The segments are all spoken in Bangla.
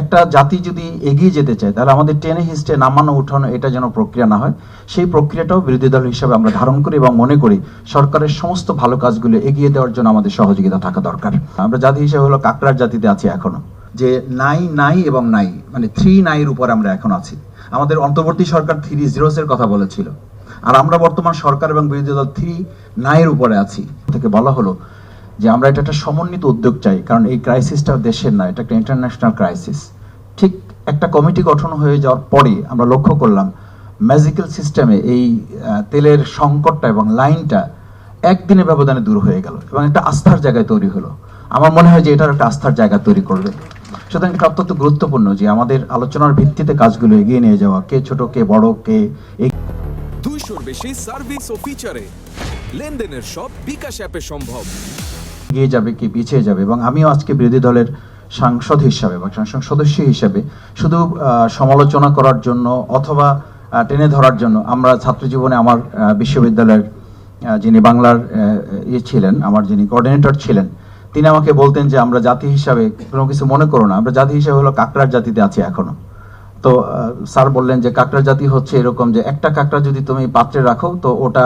একটা জাতি যদি এগিয়ে যেতে চায় তাহলে আমাদের টেনে হিস্টে নামানো উঠানো এটা যেন প্রক্রিয়া না হয়, সেই প্রক্রিয়াটাও বিরোধী দল হিসেবে আমরা ধারণ করি এবং মনে করি সরকারের সমস্ত ভালো কাজগুলো এগিয়ে দেওয়ার জন্য আমাদের সহযোগিতা থাকা দরকার। আমরা জাতি হিসেবে হলো কাকড়ার জাতিতে আছি এখনো, যে নাই নাই এবং নাই, মানে 3 এর উপর আমরা এখন আছি। আমাদের অন্তর্বর্তী সরকার 3 এর কথা বলেছিল, আর আমরা বর্তমান সরকার এবং বিরোধী দল 3 এর উপরে আছি। থেকে বলা হলো যে আমরা এটা একটা সমন্বিত উদ্যোগ চাই, কারণ এই ক্রাইসিসটা দেশের না, এটা একটা ইন্টারন্যাশনাল ক্রাইসিস। ঠিক একটা কমিটি গঠন হয়ে যাওয়ার পরে আমরা লক্ষ্য করলাম ম্যাজিক্যাল সিস্টেমে এই তেলের সংকটটা এবং লাইনটা একদিনের ব্যবধানে দূর হয়ে গেল এবং একটা আস্থার জায়গায় তৈরি হলো। আমার মনে হয় যে এটার একটা আস্থার জায়গা তৈরি করবে। সুতরাং এটা অত্যন্ত গুরুত্বপূর্ণ যে আমাদের আলোচনার ভিত্তিতে কাজগুলো এগিয়ে নিয়ে যাওয়া, কে ছোট কে বড় কে 200-র বেশি সার্ভিস ও ফিচারে লেনদেনের সব বিকাশ অ্যাপে সম্ভব। এগিয়ে যাবে কি পিছিয়ে যাবে। এবং আমিও আজকে বিরোধী দলের সাংসদ হিসাবে বা সংসদ সদস্য হিসাবে শুধু সমালোচনা করার জন্য অথবা টেনে ধরার জন্য, আমরা ছাত্র জীবনে আমার বিশ্ববিদ্যালয়ের যিনি বাংলার ছিলেন, আমার যিনি কোঅর্ডিনেটর ছিলেন, তিনি আমাকে বলতেন যে আমরা জাতি হিসাবে কোনো কিছু মনে করো না, আমরা জাতি হিসাবে হলো কাকড়ার জাতিতে আছি এখনো। তো স্যার বললেন যে কাকড়ার জাতি হচ্ছে এরকম যে একটা কাকড়া যদি তুমি পাত্রে রাখো তো ওটা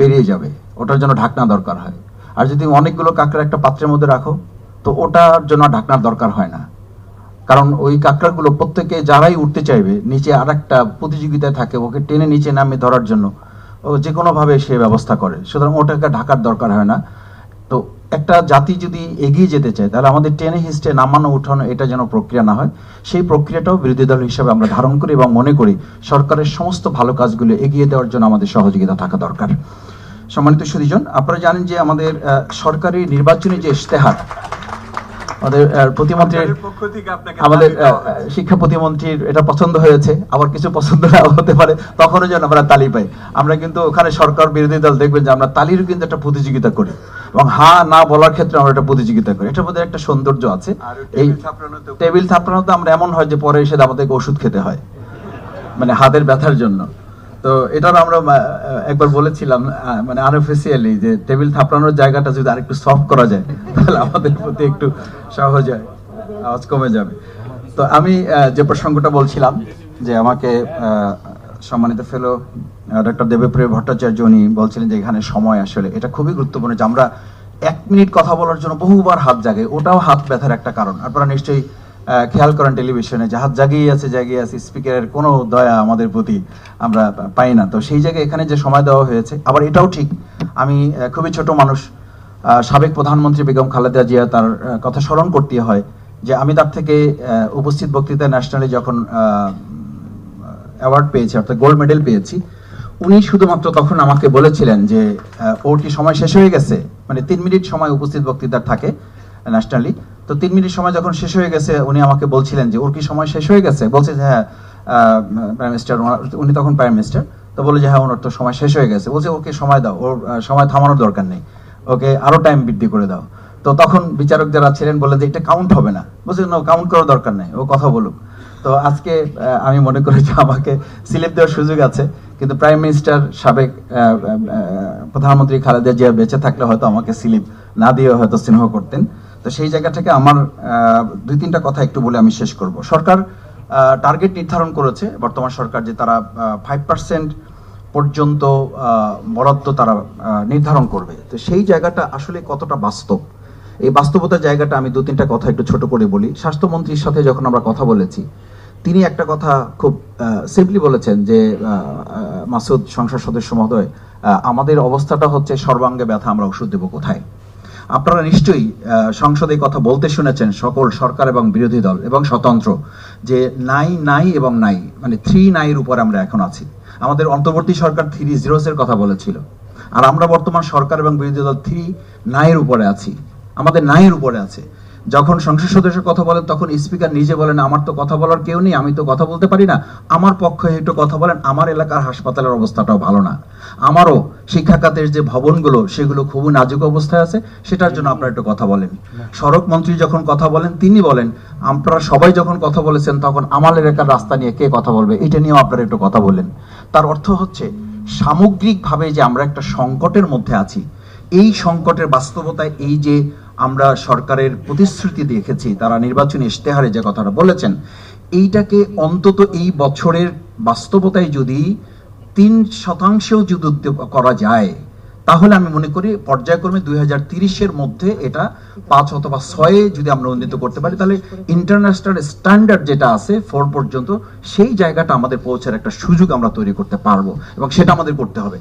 বেরিয়ে যাবে, ওটার জন্য ঢাকনা দরকার হয়। আর যদি অনেকগুলো কাঁকড়া একটা পাত্রের মধ্যে রাখো তো ওটার জন্য ঢাকনার দরকার হয় না, কারণ ওই কাঁকড়াগুলো প্রত্যেকে যারাই উঠতে চাইবে নিচে আর একটা প্রতিযোগিতায় থাকে, ওকে টেনে নিচে নামে ধরার জন্য ও যে কোনোভাবে সে ব্যবস্থা করে, সুতরাং ওটাকে ঢাকার দরকার হয় না। তো একটা জাতি যদি এগিয়ে যেতে চায় তাহলে আমাদের টেনে হিস্টে নামানো উঠানো এটা যেন প্রক্রিয়া না হয়, সেই প্রক্রিয়াটাও বিরোধী দল হিসেবে আমরা ধারণ করি এবং মনে করি সরকারের সমস্ত ভালো কাজগুলো এগিয়ে দেওয়ার জন্য আমাদের সহযোগিতা থাকা দরকার। সম্মানিত সুধীজন, আপনারা জানেন যে আমাদের সরকারি নির্বাচনী যে ইশতেহার, আমাদের প্রতিমন্ত্রীর, আমাদের শিক্ষা প্রতিমন্ত্রীর এটা পছন্দ হয়েছে, আবার কিছু পছন্দ না হতে পারে, তখনও যেন আমরা তালি পাই। আমরা কিন্তু ওখানে সরকার বিরোধী দল দেখবেন যে আমরা তালিরও কিন্তু একটা প্রতিযোগিতা করি এবং হা না বলার ক্ষেত্রে আমরা একটা প্রতিযোগিতা করি। এটার মধ্যে একটা সৌন্দর্য আছে। এই টেবিল থাপড়ানোতে আমরা এমন হয় যে পরে এসে আমাদেরকে ওষুধ খেতে হয়, মানে হাতের ব্যথার জন্য। তো এটার আমরা একবার বলেছিলাম মানে আনঅফিসিয়ালি যে টেবিল থাপড়ানোর জায়গাটা যদি আরেকটু সফট করা যায় তাহলে আমাদের প্রতি একটু সহজ হয়, আওয়াজ কমে যাবে। তো আমি যে প্রসঙ্গটা বলছিলাম যে আমাকে সম্মানিত ফেলো ডক্টর দেবপ্রিয় ভট্টাচার্য উনি বলছিলেন যে এখানে সময় আসলে এটা খুবই গুরুত্বপূর্ণ, যে আমরা 1 মিনিট কথা বলার জন্য বহুবার হাত জাগে, ওটাও হাত ব্যথার একটা কারণ। আপনারা নিশ্চয়ই খেয়াল করেন টেলিভিশনে যে হাত জাগিয়ে আছে, স্পিকারের কোনো দয়া আমাদের প্রতি আমরা পাই না। তো সেই জায়গায় এখানে যে সময় দেওয়া হয়েছে, আবার এটাও ঠিক, আমি খুবই ছোট মানুষ, সাবেক প্রধানমন্ত্রী বেগম খালেদা জিয়া, তার কথা স্মরণ করতে হয় যে আমি তার থেকে উপস্থিত বক্তৃতায় ন্যাশনালি যখন অ্যাওয়ার্ড পেয়েছি, অর্থাৎ গোল্ড মেডেল পেয়েছি, উনি শুধুমাত্র তখন আমাকে বলেছিলেন যে ওর কি সময় শেষ হয়ে গেছে, মানে 3 মিনিট সময় উপস্থিত বক্তৃতার থাকে ন্যাশনালি। তো 3 মিনিট সময় যখন শেষ হয়ে গেছে উনি আমাকে বলছিলেন যে ওর কি সময় শেষ হয়ে গেছে, বলছে যে হ্যাঁ প্রাইম মিনিস্টার, উনি তখন প্রাইম মিনিস্টার, তো বলে যে হ্যাঁ ওনার তো সময় শেষ হয়ে গেছে, বলছে ওকে সময় দাও, ওর সময় থামানোর দরকার নেই, ওকে আরো টাইম বৃদ্ধি করে দাও। তো তখন বিচারক যারা ছিলেন বললেন যে এটা কাউন্ট হবে না, বলছে না কাউন্ট করার দরকার নেই, ও কথা বলুক। তো আজকে আমি মনে করি যে আমাকে স্লিপ দেওয়ার সুযোগ আছে, কিন্তু প্রাইম মিনিস্টার সাবেক প্রধানমন্ত্রী খালেদা জিয়া বেঁচে থাকলে হয়তো আমাকে স্লিপ না দিয়ে হয়তো স্নেহ করতেন। তো সেই জায়গা থেকে আমার 2-3টা কথা একটু বলে আমি শেষ করব। সরকার টার্গেট নির্ধারণ করেছে বর্তমান সরকার যে তারা 5% পর্যন্ত বরাদ্দ তারা নির্ধারণ করবে। তো সেই জায়গাটা আসলে কতটা বাস্তব, এই বাস্তবতার জায়গাটা আমি 2-3টা কথা একটু ছোট করে বলি। স্বাস্থ্যমন্ত্রীর সাথে যখন আমরা কথা বলেছি, তিনি একটা কথা খুব সিম্পলি বলেছেন যে মাসুদ সংসদ সদস্য মহোদয়, আমাদের অবস্থাটা হচ্ছে সর্বাঙ্গে ব্যথা, আমরা ওষুধ দেবো কোথায়? আপনারা নিশ্চয়ই সংসদে কথা বলতে শুনেছেন সকল সরকার এবং বিরোধী দল এবং স্বতন্ত্র, যে নাই এবং নাই, মানে 3 এর উপর আমরা এখন আছি। আমাদের অন্তর্বর্তী সরকার 3 এর কথা বলেছিল, আর আমরা বর্তমান সরকার এবং বিরোধী দল 3 এর উপরে আছি, আমাদের এর উপরে আছে। যখন সংসদ সদস্য কথা বলেন তখন স্পিকার নিজে বলেন আমার তো কথা বলার কেউ নেই, আমি তো কথা বলতে পারি না, আমার পক্ষে একটু কথা বলেন, আমার এলাকার হাসপাতালের অবস্থাটাও ভালো না, আমারও শিক্ষা খাতের যে ভবনগুলো সেগুলো খুবই নাজুক অবস্থায় আছে, সেটার জন্য আপনারা একটু কথা বলেন। সড়ক মন্ত্রী যখন কথা বলেন তিনি বলেন আপনারা সবাই যখন কথা বলেছেন তখন আমার এলাকার রাস্তা নিয়ে কে কথা বলবে, এটা নিয়েও আপনারা একটু কথা বলেন। তার অর্থ হচ্ছে সামগ্রিকভাবে যে আমরা একটা সংকটের মধ্যে আছি, এই সংকটের বাস্তবতায় এই যে আমরা সরকারের প্রতিশ্রুতি দেখেছি, তারা নির্বাচনী ইশতেহারে যে কথাটা বলেছেন, এইটাকে অন্তত এই বছরের বাস্তবতায় যদি 3% যদি উদ্যোগ করা যায়, তাহলে আমি মনে করি পর্যায়ক্রমে 2030-এর মধ্যে এটা 5 অথবা 6 যদি আমরা উন্নীত করতে পারি, তাহলে ইন্টারন্যাশনাল স্ট্যান্ডার্ড যেটা আছে 4 পর্যন্ত, সেই জায়গাটা আমাদের পৌঁছার একটা সুযোগ আমরা তৈরি করতে পারবো, এবং সেটা আমাদের করতে হবে।